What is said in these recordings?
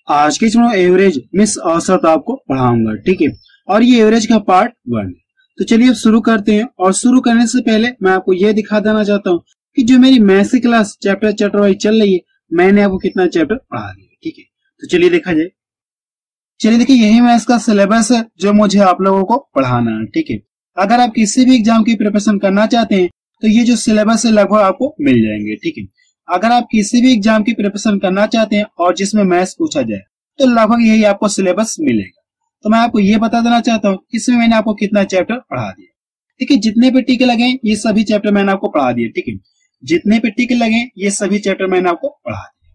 आज के इसमें एवरेज मिस औसत आपको पढ़ाऊंगा, ठीक है। और ये एवरेज का पार्ट 1 है। तो चलिए अब शुरू करते हैं। और शुरू करने से पहले मैं आपको यह दिखा देना चाहता हूँ कि जो मेरी मैथ्स की क्लास चैप्टर वाइज चल रही है, मैंने आपको कितना चैप्टर पढ़ा दिया, ठीक है। तो चलिए देखा जाए। चलिए देखिए, यही मैथ्स का सिलेबस है जो मुझे आप लोगों को पढ़ाना है, ठीक है। अगर आप किसी भी एग्जाम की प्रिपरेशन करना चाहते हैं तो ये जो सिलेबस है लगभग आपको मिल जाएंगे, ठीक है। अगर आप किसी भी एग्जाम की प्रिपरेशन करना चाहते हैं और जिसमें मैथ्स पूछा जाए तो लगभग यही आपको सिलेबस मिलेगा। तो मैं आपको ये बता देना चाहता हूँ इसमें मैंने आपको कितना चैप्टर पढ़ा दिया, ठीक है। जितने पे टिक लगे ये सभी चैप्टर मैंने आपको पढ़ा दिए, ठीक है। जितने पे टिक लगे ये सभी चैप्टर मैंने आपको पढ़ा दिया,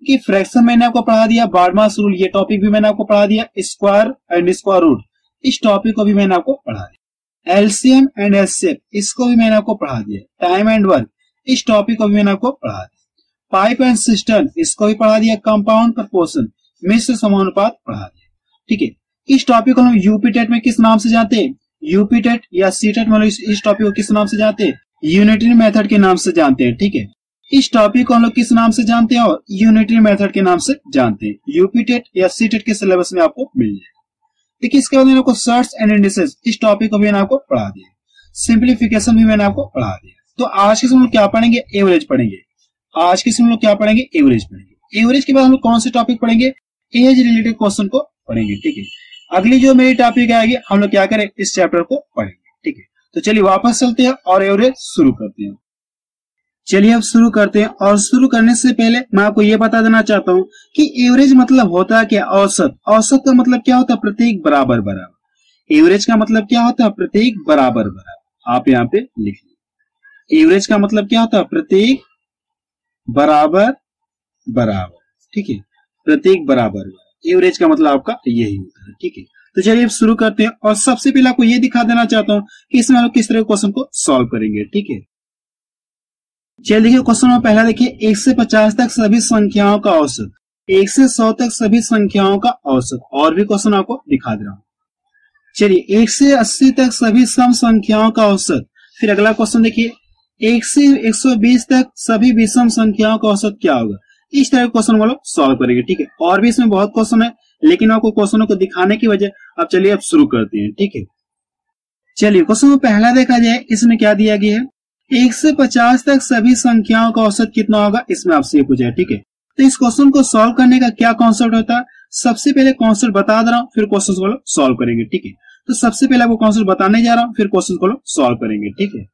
कि फ्रैक्शन मैंने आपको पढ़ा दिया, बार्डमास रूल ये टॉपिक भी मैंने आपको पढ़ा दिया, स्क्वायर एंड स्क्वायर रूट इस टॉपिक को भी मैंने आपको पढ़ा दिया, एलसीएम एंड एचसीएफ इसको भी मैंने आपको पढ़ा दिया, टाइम एंड वर्क इस टॉपिक को भी मैंने आपको पढ़ा दिया, पाइप एंड सिस्टम इसको भी पढ़ा दिया, कंपाउंड प्रपोर्शन मिश्र समानुपात पढ़ा दिया, ठीक है। इस टॉपिक को हम यूपी टेट में किस नाम से जानते हैं, यूपी टेट या सी टेट में इस टॉपिक को किस नाम से जानते हैं, यूनिटरी मेथड के नाम से जानते हैं, ठीक है। इस टॉपिक को हम लोग किस नाम से जानते हैं, और यूनिटरी मेथड के नाम से जानते हैं। यूपी टेट या सी टेट के सिलेबस में आपको मिल जाएगा, ठीक है। इसके बाद मैंने आपको सर्ट्स एंड इंडिसेस इस टॉपिक को भी मैंने आपको पढ़ा दिया, सिंप्लीफिकेशन भी मैंने आपको पढ़ा दिया। तो आज के समय लोग क्या पढ़ेंगे, एवरेज पढ़ेंगे। आज के समय लोग क्या पढ़ेंगे, एवरेज पढ़ेंगे। एवरेज के बाद हम लोग कौन से टॉपिक पढ़ेंगे, एज रिलेटेड क्वेश्चन को पढ़ेंगे, ठीक है। अगली जो मेरी टॉपिक आएगी हम लोग क्या करें, इस चैप्टर को पढ़ेंगे, ठीक है। तो चलिए वापस चलते हैं और एवरेज शुरू करते हैं। चलिए अब शुरू करते हैं। और शुरू करने से पहले मैं आपको यह बता देना चाहता हूं कि एवरेज मतलब होता है क्या, औसत। औसत का मतलब क्या होता है, प्रत्येक बराबर बराबर। एवरेज का मतलब क्या होता है, प्रत्येक बराबर बराबर। आप यहाँ पे लिख लीजिए, एवरेज का मतलब क्या होता है, प्रत्येक बराबर बराबर, ठीक है। प्रत्येक बराबर बराबर एवरेज का मतलब आपका यही होता है, ठीक है। तो चलिए अब शुरू करते हैं। और सबसे पहले आपको यह दिखा देना चाहता हूं कि इसमें हम लोग किस तरह क्वेश्चन को सॉल्व करेंगे, ठीक है। चलिए देखिए, क्वेश्चन में पहला देखिए, 1 से 50 तक सभी संख्याओं का औसत, 1 से 100 तक सभी संख्याओं का औसत। और भी क्वेश्चन आपको दिखा दे रहा हूं। चलिए 1 से 80 तक सभी सम संख्याओं का औसत। फिर अगला क्वेश्चन देखिए, 1 से 120 तक सभी विषम संख्याओं का औसत क्या होगा। इस तरह के क्वेश्चन वो लोग सॉल्व करेंगे, ठीक है। और भी इसमें बहुत क्वेश्चन है, लेकिन आपको क्वेश्चनों को दिखाने की वजह अब चलिए अब शुरू करते हैं, ठीक है। चलिए क्वेश्चन में पहला देखा जाए, इसमें क्या दिया गया है, 1 से 50 तक सभी संख्याओं का औसत कितना होगा, इसमें आपसे पूछा है, ठीक है। तो इस क्वेश्चन को सॉल्व करने का क्या कॉन्सेप्ट होता है, सबसे पहले कॉन्सेप्ट बता दे रहा हूं, फिर क्वेश्चन को लोग सॉल्व करेंगे, ठीक है। तो सबसे पहले आपको कॉन्सेप्ट बताने जा रहा हूं, फिर क्वेश्चन को लोग सॉल्व करेंगे, ठीक है।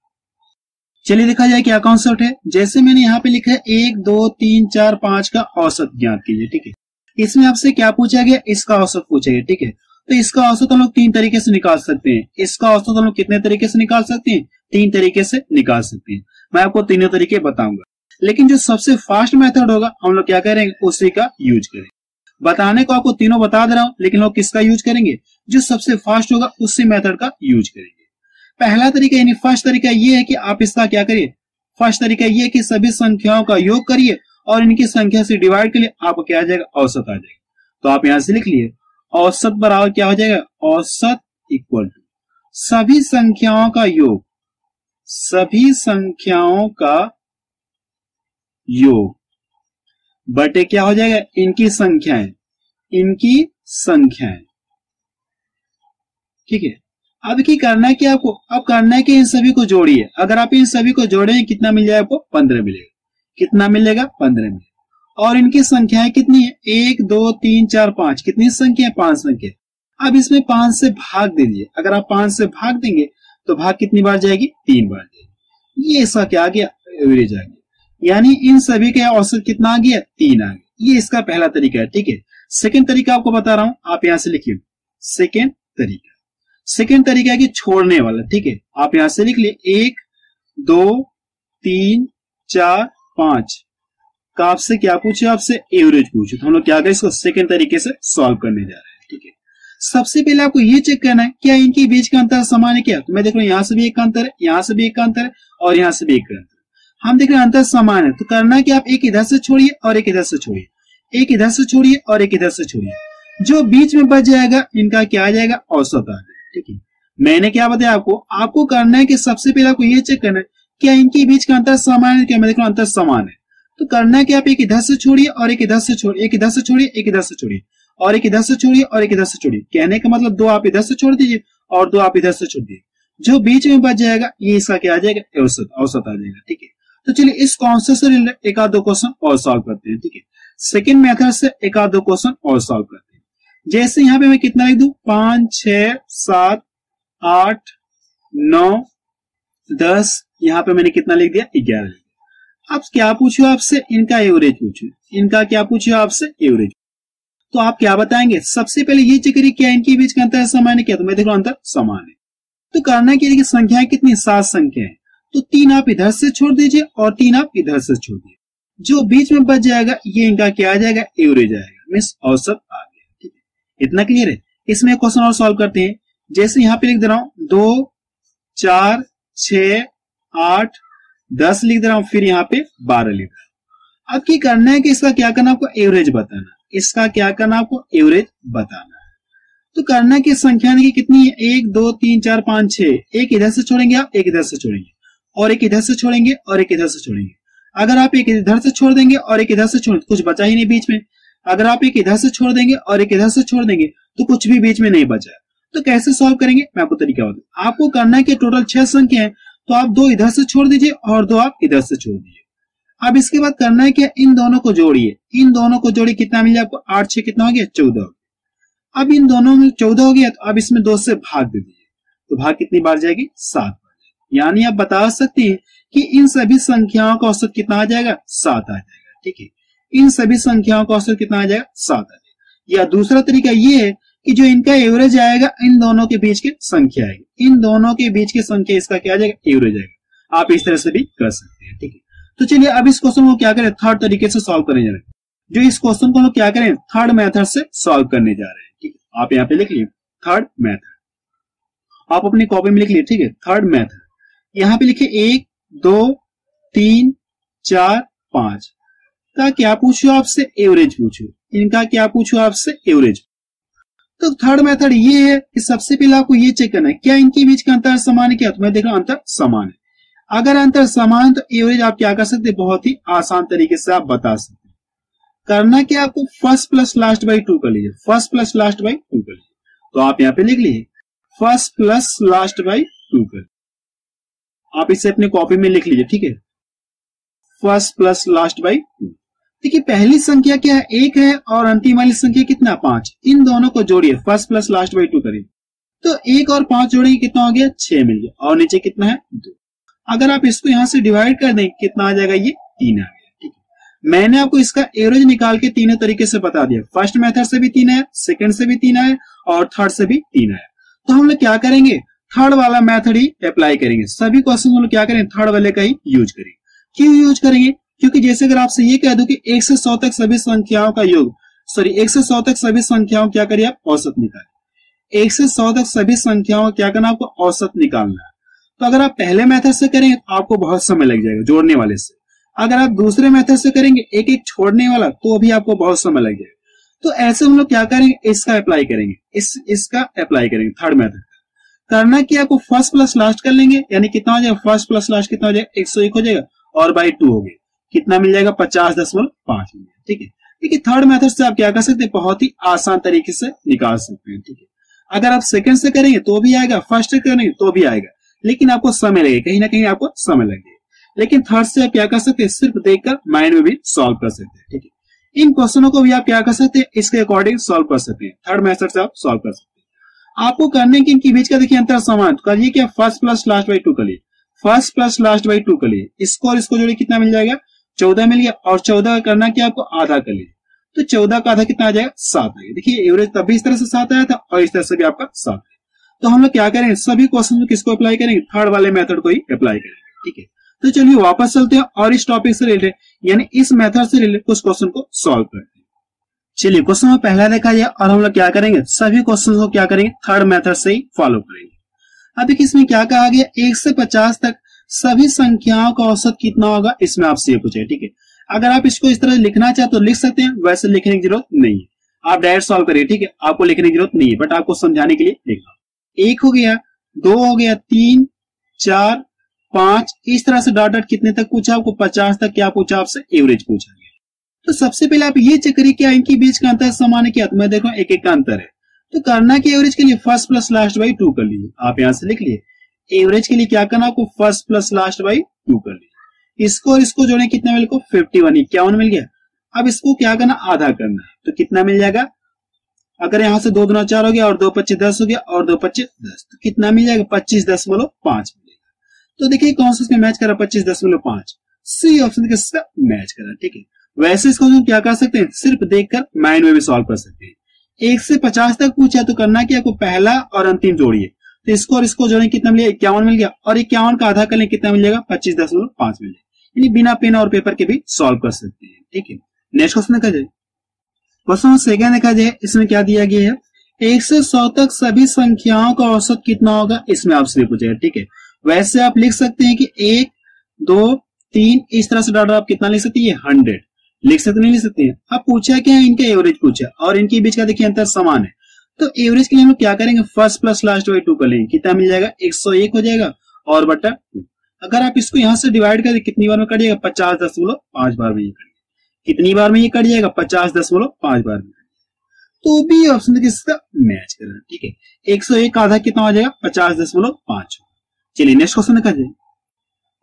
चलिए देखा जाए क्या कॉन्सेप्ट है। जैसे मैंने यहाँ पे लिखा है 1, 2, 3, 4, 5 का औसत ज्ञात कीजिए, ठीक है। इसमें आपसे क्या पूछा गया, इसका औसत पूछा गया, ठीक है। तो इसका औसत हम लोग 3 तरीके से निकाल सकते हैं। इसका औसत हम लोग कितने तरीके से निकाल सकते हैं, 3 तरीके से निकाल सकते हैं। मैं आपको तीनों तरीके बताऊंगा, लेकिन जो सबसे फास्ट मेथड होगा हम लोग क्या करेंगे, उसी का यूज करेंगे। बताने को आपको तीनों बता दे रहा हूं, लेकिन लोग किसका यूज करेंगे, जो सबसे फास्ट होगा उसी मेथड का यूज करेंगे। पहला तरीका यानी फर्स्ट तरीका ये है कि आप इसका क्या करिए, फर्स्ट तरीका ये है कि सभी संख्याओं का योग करिए और इनकी संख्या से डिवाइड करिए, आपको क्या आ जाएगा, औसत आ जाएगा। तो आप यहां से लिख लिए, औसत बराबर क्या हो जाएगा, औसत इक्वल टू सभी संख्याओं का योग, सभी संख्याओं का योग बटे क्या हो जाएगा, इनकी संख्याएं, इनकी संख्याएं, ठीक है। अब की करना है कि आपको, अब करना है कि इन सभी को जोड़िए। अगर आप इन सभी को जोड़ेंगे कितना मिल जाएगा आपको, 15 मिलेगा। कितना मिलेगा, 15 मिलेगा। और इनकी संख्याएं कितनी है, 1, 2, 3, 4, 5, कितनी संख्या है, 5 संख्या। अब इसमें 5 से भाग दे दीजिए। अगर आप 5 से भाग देंगे तो भाग कितनी बार जाएगी, 3 बार जाएगी। ये इसका क्या आ गया, एवरेज आ गया। यानी इन सभी का औसत कितना आ गया, 3 आ गया। ये इसका पहला तरीका है, ठीक है। सेकेंड तरीका आपको बता रहा हूं, आप यहां से लिखिए सेकेंड तरीका। सेकेंड तरीका है कि छोड़ने वाला, ठीक है। आप यहां से लिख लिए 1, 2, 3, 4, 5 का आपसे क्या पूछे, आपसे एवरेज पूछे। तो हम लोग क्या करें, इसको सेकेंड तरीके से सॉल्व करने जा रहे हैं, ठीक है। सबसे पहले आपको ये चेक करना है क्या इनके बीच का अंतर समान है क्या। तो मैं देख रहा हूं यहां से भी एक का अंतर है, यहां से भी एक का अंतर है और यहां से भी एक का अंतर है। हम देख रहे हैं अंतर समान है। तो करना है कि आप एक इधर से छोड़िए और एक इधर से छोड़िए, एक इधर से छोड़िए और एक इधर से छोड़िए। जो बीच में बच जाएगा इनका क्या आ जाएगा, औसत आ जाएगा, ठीक है। मैंने क्या बताया आपको करना है कि सबसे पहले आपको ये चेक करना है क्या इनके बीच का अंतर समान है क्या। मैं देख रहा हूं अंतर समान है, तो करना क्या, आप एक इधर से छोड़िए और एक इधर से छोड़िए, एक इधर से छोड़िए, एक इधर से छोड़िए, और एक इधर से छोड़िए और एक इधर से छोड़िए। कहने का मतलब दो आप इधर से छोड़ दीजिए और दो आप इधर से छोड़ दीजिए, जो बीच में बच जाएगा ये इसका क्या आ जाएगा, औसत, औसत आ जाएगा। ठीक है, तो चलिए इस कॉन्सेप्ट से रिलेटेड एक आध दो क्वेश्चन और सॉल्व करते हैं। ठीक है, सेकेंड मेथड से एक आध दो क्वेश्चन और सॉल्व करते हैं। जैसे यहाँ पे मैं कितना लिख दूं, 5 6 7 8 9 10, यहाँ पे मैंने कितना लिख दिया, 11 लिख दिया। अब क्या पूछो आपसे, इनका एवरेज पूछो, इनका क्या पूछो आपसे, एवरेज। तो आप क्या बताएंगे, सबसे पहले ये चेक करिए क्या इनके बीच का अंतर समान है क्या, तो मैं देख रहा हूं अंतर समान है। तो करना क्या है, संख्याएं कितनी, 7 संख्या है, तो 3 आप इधर से छोड़ दीजिए और 3 आप इधर से छोड़ दीजिए, जो बीच में बच जाएगा ये इनका क्या आ जाएगा, एवरेज आएगा, मींस औसत आ गया। ठीक है, इतना क्लियर है। इसमें क्वेश्चन और सॉल्व करते हैं। जैसे यहाँ पे लिख दे रहा हूं 2 4 6 8 10 लिख दे रहा हूं, फिर यहाँ पे 12 लिख रहा हूं। अब की करना है कि इसका क्या करना, आपको एवरेज बताना, इसका क्या करना, आपको एवरेज बताना है। तो करना की संख्या की कितनी है, 1 2 3 4 5 6, एक इधर से छोड़ेंगे आप, एक इधर से छोड़ेंगे और एक इधर से छोड़ेंगे और एक इधर से छोड़ेंगे। अगर आप एक इधर से छोड़ देंगे और एक इधर से छोड़, कुछ बचा ही नहीं बीच में। अगर आप एक इधर से छोड़ देंगे और एक इधर से छोड़ देंगे तो कुछ भी बीच में नहीं बचा। तो कैसे सॉल्व करेंगे, मैं आपको तरीका बताऊं। आपको करना है कि टोटल 6 संख्या है, तो आप 2 इधर से छोड़ दीजिए और 2 आप इधर से छोड़ दीजिए। अब इसके बाद करना है कि इन दोनों को जोड़िए, इन दोनों को जोड़िए, कितना मिल जाए आपको, 8 6 कितना हो गया, 14 हो गया। अब इन दोनों में 14 हो गया, तो अब इसमें 2 से भाग दे दीजिए, तो भाग कितनी बार जाएगी, 7 बार। यानी आप बता सकते हैं कि इन सभी संख्याओं का औसत कितना आ जाएगा, 7 आ जाएगा। ठीक है, इन सभी संख्याओं का औसत कितना आ जाएगा, 7 आ जाएगा। या दूसरा तरीका ये है कि जो इनका एवरेज आएगा, इन दोनों के बीच की संख्या आएगी, इन दोनों के बीच की संख्या, इसका क्या आ जाएगा, एवरेज आएगा। आप इस तरह से भी कर सकते हैं। ठीक है, तो चलिए अब इस क्वेश्चन को क्या करें, थर्ड तरीके से सॉल्व करने जा रहे हैं। जो इस क्वेश्चन को हम क्या करें, थर्ड मेथड से सॉल्व करने जा रहे हैं। ठीक है, आप यहाँ पे लिख लिए थर्ड मेथड, आप अपनी कॉपी में लिख लिए। ठीक है, थर्ड मेथड यहाँ पे लिखे 1 2 3 4 5 का क्या पूछो आपसे, एवरेज पूछो। इनका क्या पूछो आपसे, एवरेज। तो थर्ड मेथड ये है कि सबसे पहले आपको ये चेक करना है क्या इनके बीच का अंतर समान है क्या, तो मैं देख रहा हूं अंतर समान है। अगर अंतर समान है तो एवरेज आप क्या कर सकते हैं, बहुत ही आसान तरीके से आप बता सकते हैं। करना क्या, आपको फर्स्ट प्लस लास्ट बाई 2 कर लीजिए, फर्स्ट प्लस लास्ट बाई 2 कर लीजिए। तो आप यहाँ पे लिख लीजिए फर्स्ट प्लस लास्ट बाई 2 कर, आप इसे अपने कॉपी में लिख लीजिए। ठीक है, फर्स्ट प्लस लास्ट बाई 2। देखिए पहली संख्या क्या है, 1 है, और अंतिम वाली संख्या कितना, 5। इन दोनों को जोड़िए, फर्स्ट प्लस लास्ट बाई 2 करिए, तो 1 और 5 जोड़ेंगे, कितना हो गया, 6 मिल गया, और नीचे कितना है, 2। अगर आप इसको यहां से डिवाइड कर दें, कितना आ जाएगा, ये 3 आ गया। ठीक है, मैंने आपको इसका एवरेज निकाल के तीनों तरीके से बता दिया। फर्स्ट मेथड से भी 3 आया, सेकंड से भी 3 आया, और थर्ड से भी 3 आया। तो हम लोग क्या करेंगे, थर्ड वाला मेथड ही अप्लाई करेंगे। सभी क्वेश्चन हम लोग क्या करें, थर्ड वाले का ही यूज करेंगे। क्यों यूज करेंगे, क्योंकि जैसे अगर आपसे ये कह दो कि 1 से 100 तक सभी संख्याओं का योग, 1 से 100 तक सभी संख्याओं क्या करिए आप, औसत निकालिए। 1 से 100 तक सभी संख्याओं क्या करना, आपको औसत निकालना है। तो अगर आप पहले मेथड से करेंगे तो आपको बहुत समय लग जाएगा जोड़ने वाले से। अगर आप दूसरे मेथड से करेंगे, एक एक छोड़ने वाला, तो भी आपको बहुत समय लग जाएगा। तो ऐसे हम लोग क्या करेंगे, इसका अप्लाई करेंगे, इसका अप्लाई करेंगे थर्ड मेथड। करना कि आपको फर्स्ट प्लस लास्ट कर लेंगे, यानी कितना हो जाएगा, फर्स्ट प्लस लास्ट कितना हो जाएगा, 101 हो जाएगा, और बाई 2 हो गया, कितना मिल जाएगा, 50.5 मिल जाएगा। ठीक है, देखिए थर्ड मेथड से आप क्या कर सकते हैं, बहुत ही आसान तरीके से निकाल सकते हैं। ठीक है, अगर आप सेकंड से करेंगे तो भी आएगा, फर्स्ट से करेंगे तो भी आएगा, लेकिन आपको समय लगेगा, कहीं ना कहीं आपको समय लगेगा। लेकिन थर्ड से आप क्या कर सकते हैं, सिर्फ देखकर माइंड में भी सॉल्व कर सकते हैं। ठीक है, इन क्वेश्चनों को भी आप क्या कर सकते हैं, इसके अकॉर्डिंग सॉल्व कर सकते हैं। थर्ड मेथड से आप सॉल्व कर सकते हैं। आपको करने के इनके बीच का देखिए अंतर समान, तो करिए क्या, फर्स्ट प्लस लास्ट बाई 2 करिए, फर्स्ट प्लस लास्ट बाई 2 करिए, इसको और इसको जोड़िए, कितना मिल जाएगा, 14 मिल गया, और 14 करना क्या, आपको आधा कर लीजिए, तो 14 का आधा कितना आ जाएगा, 7 आ गया। देखिए एवरेज तब भी इस तरह से 7 आया था, और इस तरह से भी आपका 7 है। तो हम लोग क्या करेंगे, सभी क्वेश्चन में किसको अप्लाई करेंगे, थर्ड वाले मेथड को ही अप्लाई करेंगे। ठीक है, तो चलिए वापस चलते हैं और इस टॉपिक से रिलेटेड, यानी इस मेथड से रिलेटेड कुछ क्वेश्चन को सॉल्व करते हैं। चलिए क्वेश्चन में पहला देखा जाए, और हम लोग क्या करेंगे, सभी क्वेश्चन को क्या करेंगे, थर्ड मेथड से ही फॉलो करेंगे। अब देखिए इसमें क्या कहा गया, 1 से 50 तक सभी संख्याओं का औसत कितना होगा, इसमें आपसे ये पूछे। ठीक है, अगर आप इसको इस तरह लिखना चाहे तो लिख सकते हैं, वैसे लिखने की जरूरत नहीं है, आप डायरेक्ट सॉल्व करिए। ठीक है, आपको लिखने की जरूरत नहीं है, बट आपको समझाने के लिए लिखना। 1 हो गया, 2 हो गया, 3 4 5, इस तरह से डॉट डॉट कितने तक पूछा आपको, 50 तक क्या पूछा आपसे, एवरेज पूछा गया। तो सबसे पहले आप ये चेक करिए क्या इनके बीच का अंतर समान है क्या, तो मैं देखो एक एक का अंतर है। तो करना कि एवरेज के लिए फर्स्ट प्लस लास्ट बाई 2 कर लीजिए, आप यहां से लिख लिए एवरेज के लिए क्या करना आपको, फर्स्ट प्लस लास्ट बाई 2 कर लीजिए। इसको और इसको जोड़े कितना मिल को 51, 51 मिल गया। अब इसको क्या करना, आधा करना है, तो कितना मिल जाएगा, अगर यहां से 2 दूना 4 हो गया और 2 25 10 हो गया और 2 25 10, तो कितना मिल जाएगा 25.5 मिलेगा। तो देखिए कौन सा इसमें मैच करा, 25.5, सी ऑप्शन के साथ मैच करा। ठीक है, वैसे इसको हम क्या कर सकते हैं, सिर्फ देखकर माइंड में भी सॉल्व कर सकते हैं। 1 से 50 तक पूछा तो करना क्या, आपको पहला और अंतिम जोड़िए, तो इसको और इसको जोड़ें कितना मिलेगा, 51 मिल गया, और 51 का आधा कर लें कितना मिल जाएगा, 25.5 मिल जाएगा। यानी बिना पेन और पेपर के भी सॉल्व कर सकते हैं। ठीक है, नेक्स्ट क्वेश्चन देखा जाए। क्वेश्चन सेकंड देखा जाए, इसमें क्या दिया गया है, 1 से 100 तक सभी संख्याओं का औसत कितना होगा, इसमें आपसे पूछेगा। ठीक है, वैसे आप लिख सकते हैं कि 1 2 3 इस तरह से डॉट आप कितना लिख सकते हैं, 100 लिख सकते नहीं लिख सकते हैं। अब पूछा क्या है, इनका एवरेज पूछा और इनके बीच का देखिए अंतर समान है। तो एवरेज के लिए हम लोग क्या करेंगे, फर्स्ट प्लस लास्ट बाई 2 कर लेंगे, कितना मिल जाएगा 101 हो जाएगा और बटा 2। अगर आप इसको यहां से डिवाइड करें कितनी बार में कट जाएगा, 50.5 बार में ये कट, कितनी बार में ये कट जाएगा, 50.5 बार में। तो भी ऑप्शन किसका मैच कर रहा है। ठीक है, 101 का आधा कितना हो जाएगा, 50.5। चलिए नेक्स्ट क्वेश्चन देखा जाए।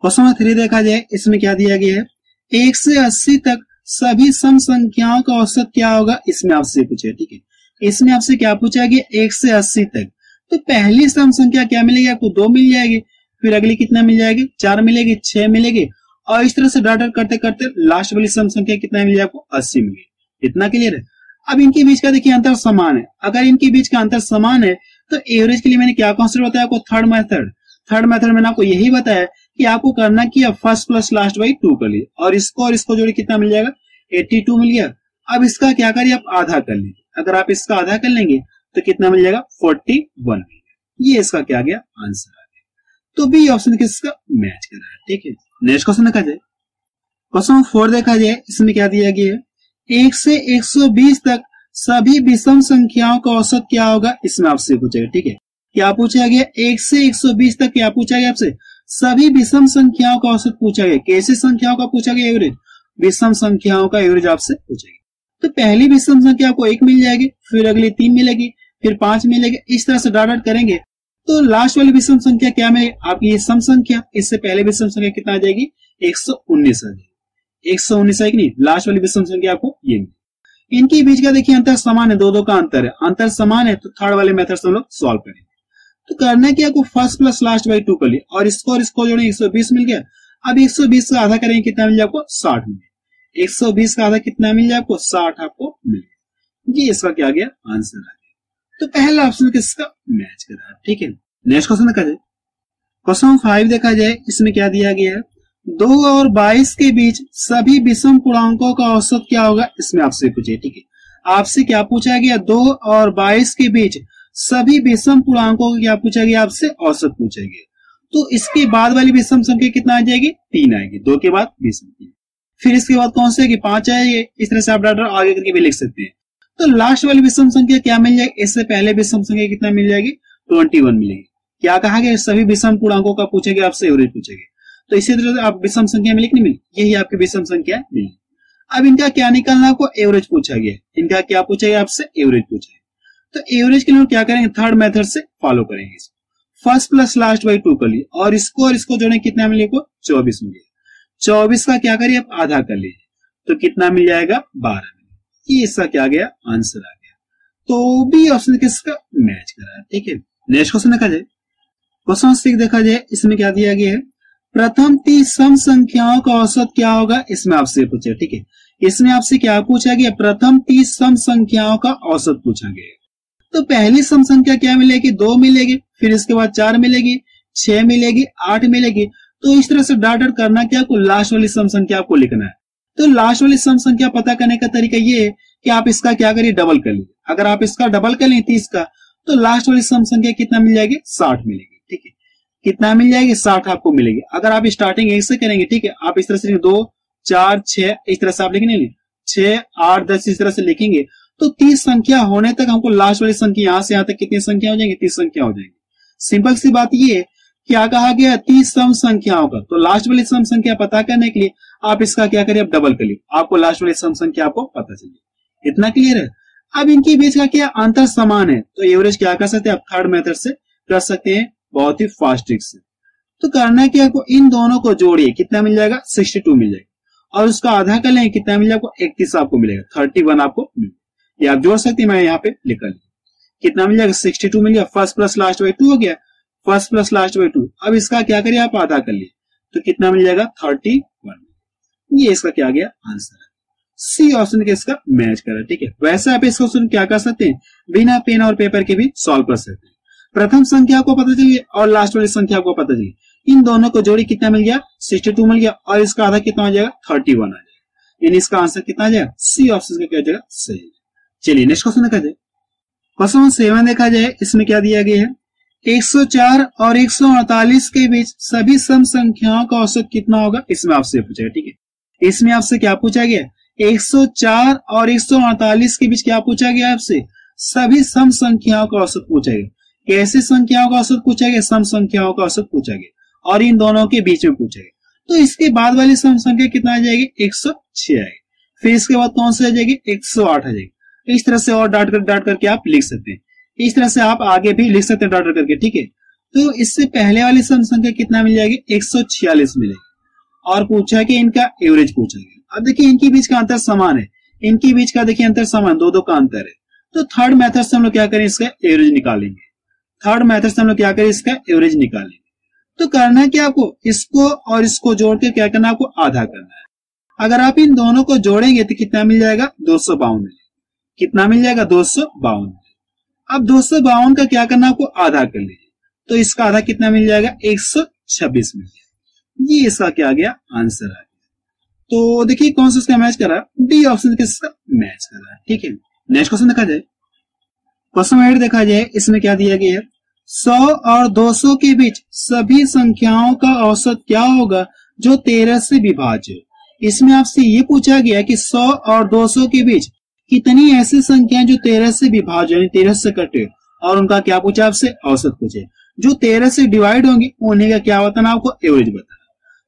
क्वेश्चन नंबर 3 देखा जाए, इसमें क्या दिया गया है, 1 से 80 तक सभी सम संख्याओं का औसत क्या होगा, इसमें आपसे पूछे। ठीक है, इसमें आपसे क्या पूछा गया, 1 से 80 तक, तो पहली सम संख्या क्या मिलेगी आपको, 2 मिल जाएगी, फिर अगली कितना मिल जाएगी, 4 मिलेगी, 6 मिलेगी, और इस तरह से डॉट डॉट करते करते लास्ट वाली सम संख्या कितना मिल जाएगा आपको, 80 मिलेगी। इतना क्लियर है। अब इनके बीच का देखिए अंतर समान है, अगर इनके बीच का अंतर समान है तो एवरेज के लिए मैंने क्या कॉन्सेप्ट बताया आपको, थर्ड मेथड मैंने आपको यही बताया कि आपको करना कि फर्स्ट प्लस लास्ट बाई 2 कर लिए और इसको जोड़े कितना मिल जाएगा, 82 मिल गया। अब इसका क्या करिए, आप आधा कर लीजिए, अगर आप इसका आधा कर लेंगे तो कितना मिल जाएगा, 41। ये इसका क्या गया, आंसर आ गया। तो बी ऑप्शन किसका मैच कर रहा है। ठीक है, नेक्स्ट क्वेश्चन देखा जाए। क्वेश्चन 4 देखा जाए, इसमें क्या दिया गया है, 1 से 120 तक सभी विषम संख्याओं का औसत क्या होगा, इसमें आपसे पूछेगा। ठीक है, क्या पूछा गया, 1 से 120 तक क्या पूछा गया आपसे, सभी विषम संख्याओं का औसत पूछा गया। कैसी संख्याओं का पूछा गया, एवरेज, विषम संख्याओं का एवरेज आपसे पूछेगा। तो पहली विषम संख्या आपको 1 मिल जाएगी, फिर अगली 3 मिलेगी, फिर 5 मिलेगी, इस तरह से डॉट डॉट करेंगे तो लास्ट वाली विषम संख्या क्या मिलेगी आपकी, ये सम संख्या, इससे पहले विषम संख्या कितना आ जाएगी, 119 आ जाएगी। 119 है कि नहीं, लास्ट वाली विषम संख्या आपको ये मिलेगी। इनके बीच का देखिए अंतर समान है, 2 का अंतर है, अंतर समान है, तो थर्ड वाले मेथड से हम लोग सॉल्व करेंगे। तो करना क्या, आपको फर्स्ट प्लस लास्ट बाई 2 कर लिया और इसको जोड़े 120 मिल गया। अब 120 का आधा करेंगे कितना मिल जाए आपको, 60 मिल गया। 120 का आधा कितना मिल जाए आपको, 60 आपको मिल गया। ये इसका क्या गया, आंसर आ गया। तो पहला ऑप्शन किसका मैच कर रहा है। ठीक है, नेक्स्ट क्वेश्चन देखा जाए। क्वेश्चन 5 देखा जाए, इसमें क्या दिया गया है, 2 और 22 के बीच सभी विषम पूर्णांकों का औसत क्या होगा, इसमें आपसे पूछे। ठीक है, आपसे क्या पूछा गया, 2 और 22 के बीच सभी विषम पूर्णांकों का क्या पूछा गया, आपसे औसत पूछा गया। तो इसके बाद वाली विषम संख्या कितना आ जाएगी, 3 आएगी, 2 के बाद विषम, फिर इसके बाद कौन से आएगी, 5 आएगी। इस तरह से आप डॉट आगे करके भी लिख सकते हैं। तो लास्ट वाली विषम संख्या क्या मिल जाएगी, इससे पहले विषम संख्या कितना मिल जाएगी, 21 मिलेगी। क्या कहा गया, सभी विषम पूर्णांकों का पूछेगा, आपसे एवरेज पूछेगा। तो इसी तरह से आप विषम संख्या मिली कि नहीं मिली, यही आपकी विषम संख्या मिली। अब इनका क्या निकालना, आपको एवरेज पूछा गया, इनका क्या पूछा गया आपसे, एवरेज पूछा गया। तो एवरेज के लिए क्या करेंगे, थर्ड मेथड से फॉलो करेंगे। फर्स्ट प्लस लास्ट बाई 2 कर लिए और इसको जोड़े कितना मिलेगा, 24 मिलेगा। 24 का क्या करिए, आप आधा कर लीजिए, तो कितना मिल जाएगा, 12 मिलेगा। ये इसका क्या गया, आंसर आ गया। तो बी ऑप्शन किसका मैच कर रहा है। ठीक है, नेक्स्ट क्वेश्चन देखा जाए। क्वेश्चन 6 देखा जाए, इसमें क्या दिया गया है, प्रथम 30 सम संख्याओं का औसत क्या होगा, इसमें आपसे पूछा। ठीक है, इसमें आपसे क्या पूछा गया, प्रथम 30 सम संख्याओं का औसत पूछा गया। तो पहली सम संख्या क्या मिलेगी, 2 मिलेगी, फिर इसके बाद 4 मिलेगी, 6 मिलेगी, 8 मिलेगी। तो इस तरह से डॉट डॉट करना क्या, आपको लास्ट वाली सम संख्या आपको लिखना है। तो लास्ट वाली सम संख्या पता करने का तरीका ये है कि आप इसका क्या करिए, डबल कर लीजिए। अगर आप इसका डबल कर लें 30 का, तो लास्ट वाली सम संख्या कितना मिल जाएगी, 60 मिलेगी। ठीक है, कितना मिल जाएगी, 60 आपको मिलेगी। अगर आप स्टार्टिंग 1 से करेंगे, ठीक है, आप इस तरह से 2 4 6 इस तरह से आप लिखेंगे, 6 8 10 इस तरह से लिखेंगे, तो 30 संख्या होने तक हमको लास्ट वाली संख्या यहां से यहां तक कितनी संख्या हो जाएंगी, 30 संख्या हो जाएंगी। सिंपल सी बात ये है क्या कहा गया 30 सम संख्याओं का। तो लास्ट वाली सम संख्या पता करने के लिए आप इसका क्या करिए, आप डबल करिए, आपको लास्ट वाली सम संख्या आपको पता चलिए। इतना क्लियर है। अब इनके बीच का क्या अंतर समान है, तो एवरेज क्या कर सकते हैं आप थर्ड मेथड से कर सकते हैं, बहुत ही फास्ट ट्रिक से। तो करना क्या, आपको इन दोनों को जोड़िए, कितना मिल जाएगा 62 मिल जाएगा, और उसका आधा कर लेंगे, कितना मिल जाएगा 31 आपको मिलेगा, 31 आपको मिलेगा। ये आप जोड़ सकते हैं, मैं यहाँ पे लिख लिया, कितना मिल जाएगा 62 मिल गया। फर्स्ट प्लस लास्ट बाई 2 हो गया, फर्स्ट प्लस लास्ट बाई 2। अब इसका क्या करिए आप आधा कर लिए, तो कितना मिल जाएगा 31। ये इसका क्या गया आंसर है, सी ऑप्शन के इसका मैच करा। ठीक है, वैसे आप इस क्वेश्चन क्या कर सकते हैं, बिना पेन और पेपर के भी सॉल्व कर सकते हैं। प्रथम संख्या को पता चलिए और लास्ट वाली संख्या को पता चलिए, इन दोनों को जोड़ी कितना मिल गया 62 मिल गया, और इसका आधा कितना हो जाएगा 31 आ जाएगा, यानी इसका आंसर कितना आ जाएगा, सी ऑप्शन का क्या हो जाएगा सही। चलिए नेक्स्ट क्वेश्चन देखा जाए, क्वेश्चन 7 देखा जाए, इसमें क्या दिया गया है, 104 और 148 के बीच सभी सम संख्याओं का औसत कितना होगा, इसमें आपसे पूछा गया। ठीक है, इसमें आपसे क्या पूछा गया, 104 और 148 के बीच क्या पूछा गया आपसे, सभी सम संख्याओं का औसत पूछा गया। कैसे संख्याओं का औसत पूछा गया, सम संख्याओं का औसत पूछा गया, और इन दोनों के बीच में पूछा गया। तो इसके बाद वाली सम संख्या कितना आ जाएगी 106 आएगी, फिर इसके बाद कौन सा आ जाएगी 108 आ जाएगी। इस तरह से और डाट करके आप लिख सकते हैं, इस तरह से आप आगे भी लिख सकते हैं डाट करके। ठीक है, तो इससे पहले वाली सम संख्या कितना मिल जाएगी 146 मिलेगी, और पूछा कि इनका एवरेज पूछा गया। अब देखिए इनके बीच का अंतर समान है, इनके बीच का देखिए अंतर समान, दो का अंतर है। तो थर्ड मेथड से हम लोग क्या करें, इसका एवरेज निकालेंगे। थर्ड मेथड से हम लोग क्या करें, इसका एवरेज निकालेंगे। तो करना है कि आपको इसको और इसको जोड़ के क्या करना है, आपको आधा करना है। अगर आप इन दोनों को जोड़ेंगे तो कितना मिल जाएगा 252, कितना मिल जाएगा 252। अब 252 का क्या करना है, आपको आधा कर लीजिए, तो इसका आधा कितना मिल जाएगा 126 मिल जाएगा। ये इसका क्या आ गया आंसर आ गया। तो देखिए कौन सा इसका मैच कर रहा है, डी ऑप्शन किसका मैच कर रहा है। ठीक है, नेक्स्ट क्वेश्चन देखा जाए, क्वेश्चन 8 देखा जाए, इसमें क्या दिया गया है, 100 और 200 के बीच सभी संख्याओं का औसत क्या होगा जो 13 से विभाज्य। इसमें आपसे ये पूछा गया कि 100 और 200 के बीच कितनी ऐसी संख्याएं जो 13 से विभाज्य यानी 13 से कटे, और उनका क्या पूछा आपसे औसत पूछे। जो 13 से डिवाइड होंगी उन्हीं का क्या बताना, आपको एवरेज बताना।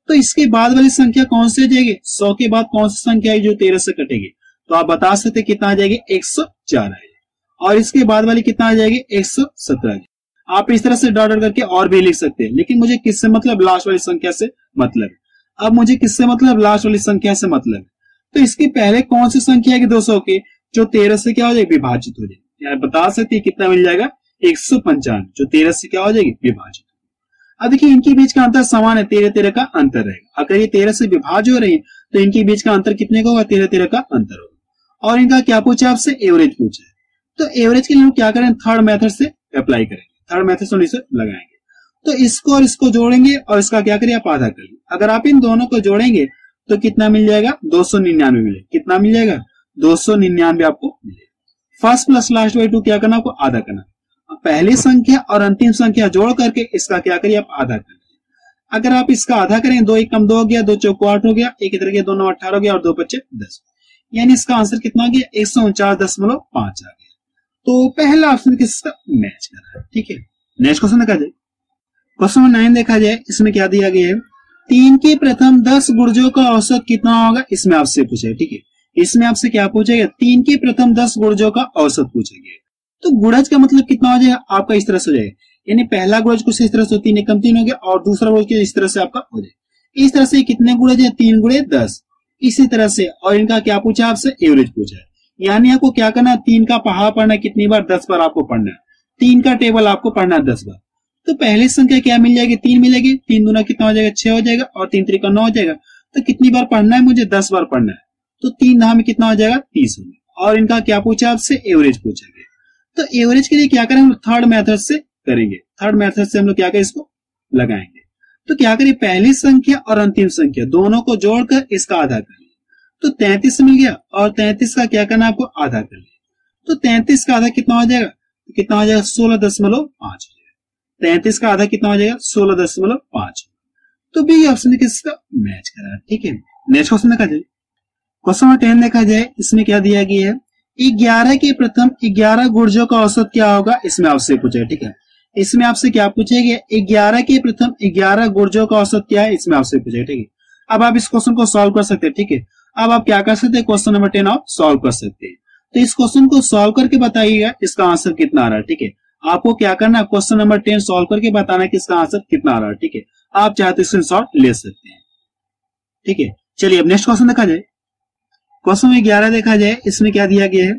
तो इसके बाद वाली संख्या कौन सी जाएगी, 100 के बाद कौन सी संख्या है जो 13 से कटेगी, तो आप बता सकते कितना आ जाएगी 104 आएगी, और इसके बाद वाली कितना आ जाएगी 117। आप इस तरह से डॉट करके और भी लिख सकते हैं, लेकिन मुझे किससे मतलब, लास्ट वाली संख्या से मतलब है। अब मुझे किससे मतलब, लास्ट वाली संख्या से मतलब है। तो इसके पहले कौन सी संख्या है 200 की जो 13 से क्या हो जाएगी विभाजित हो जाएगी, यानी बता सकते हैं कितना मिल जाएगा 195, जो 13 से क्या हो जाएगी विभाजित। अब देखिए इनके बीच का अंतर समान है, 13 का अंतर रहेगा। अगर ये 13 से विभाज्य हो रही है तो इनके बीच का अंतर कितने का होगा, 13 का अंतर होगा। और इनका क्या पूछा आपसे, एवरेज पूछा है। तो एवरेज के लिए हम क्या करें, थर्ड मेथड से अप्लाई करेंगे, थर्ड मेथड से इसे लगाएंगे। तो इसको और इसको जोड़ेंगे और इसका क्या करिए आप आधा करिए। अगर आप इन दोनों को जोड़ेंगे तो कितना मिल जाएगा 299 मिलेगा, कितना मिल जाएगा 299 आपको मिलेगा। फर्स्ट प्लस लास्ट बाई 2 क्या करना, आपको आधा करना। पहली संख्या और अंतिम संख्या जोड़ करके इसका क्या करिए आप आधा करिए। अगर आप इसका आधा करें, 2 1 2 हो गया, 2 4 8 हो गया, 1 इधर गया, 2 9 18 हो गया, और 2 5 10, यानी इसका आंसर कितना गया 149.5 आ गया। तो पहला ऑप्शन किसका मैच कर रहा है। ठीक है, नेक्स्ट क्वेश्चन देखा जाए, क्वेश्चन 9 देखा जाए, इसमें क्या दिया गया है, 3 के प्रथम 10 गुणजों का औसत कितना होगा, इसमें आपसे पूछा है। ठीक है, इसमें आपसे क्या पूछा गया, 3 के प्रथम 10 गुणजों का औसत पूछा गया। तो गुणज का मतलब कितना हो जाएगा आपका, इस तरह से हो जाएगा, यानी पहला गुणज कुछ इस तरह से 3 एकम 3 हो गया, और दूसरा गुणज इस तरह से आपका हो जाएगा। इस तरह से कितने गुणज है, 3 गुणे 10, इसी तरह से। और इनका क्या पूछा आपसे, एवरेज पूछा है। यानी आपको क्या करना है, 3 का पहाड़ पढ़ना है कितनी बार, 10 बार आपको पढ़ना है। 3 का टेबल आपको पढ़ना है 10 बार। तो पहली संख्या क्या मिल जाएगी, 3 मिलेगी, 3 दूना कितना हो जाएगा 6 हो जाएगा, और 3 3 9 हो जाएगा। तो कितनी बार पढ़ना है मुझे, 10 बार पढ़ना है। तो 3 10 में कितना हो जाएगा 30 हो जाएगा। और इनका क्या पूछा आपसे, एवरेज पूछा गया। तो एवरेज के लिए क्या करें, हम थर्ड मेथड से करेंगे। थर्ड मेथड से हम लोग क्या करें, इसको लगाएंगे। तो क्या करें, पहली संख्या और अंतिम संख्या दोनों को जोड़कर इसका आधा कर लिया, तो 33 मिल गया, और 33 का क्या करना आपको आधा कर लिया। तो 33 का आधा कितना हो जाएगा, कितना हो जाएगा 16.5। 33 का आधा कितना हो जाएगा 16.5। तो बी ऑप्शन किसका मैच कर रहा है। ठीक है, नेक्स्ट क्वेश्चन देखा जाए, क्वेश्चन नंबर 10 देखा जाए, इसमें क्या दिया गया है, 11 के प्रथम 11 गुणजों का औसत क्या होगा, इसमें आपसे पूछा है। ठीक है, इसमें आपसे क्या पूछेगा, 11 के प्रथम 11 गुर्जों का औसत क्या है, इसमें आपसे पूछेगा। ठीक है, अब आप इस क्वेश्चन को सॉल्व कर सकते हैं। ठीक है, अब आप क्या कर सकते हैं, क्वेश्चन नंबर 10 आप सॉल्व कर सकते हैं। तो इस क्वेश्चन को सॉल्व करके बताइएगा इसका आंसर कितना आ रहा है। ठीक है, आपको क्या करना है, क्वेश्चन नंबर 10 सॉल्व करके बताना है कि इसका आंसर कितना आ रहा है। ठीक है, आप चाहे तो स्क्रीनशॉट ले सकते हैं। ठीक है, चलिए अब नेक्स्ट क्वेश्चन देखा जाए। क्वेश्चन में 11 देखा जाए, इसमें क्या दिया गया है,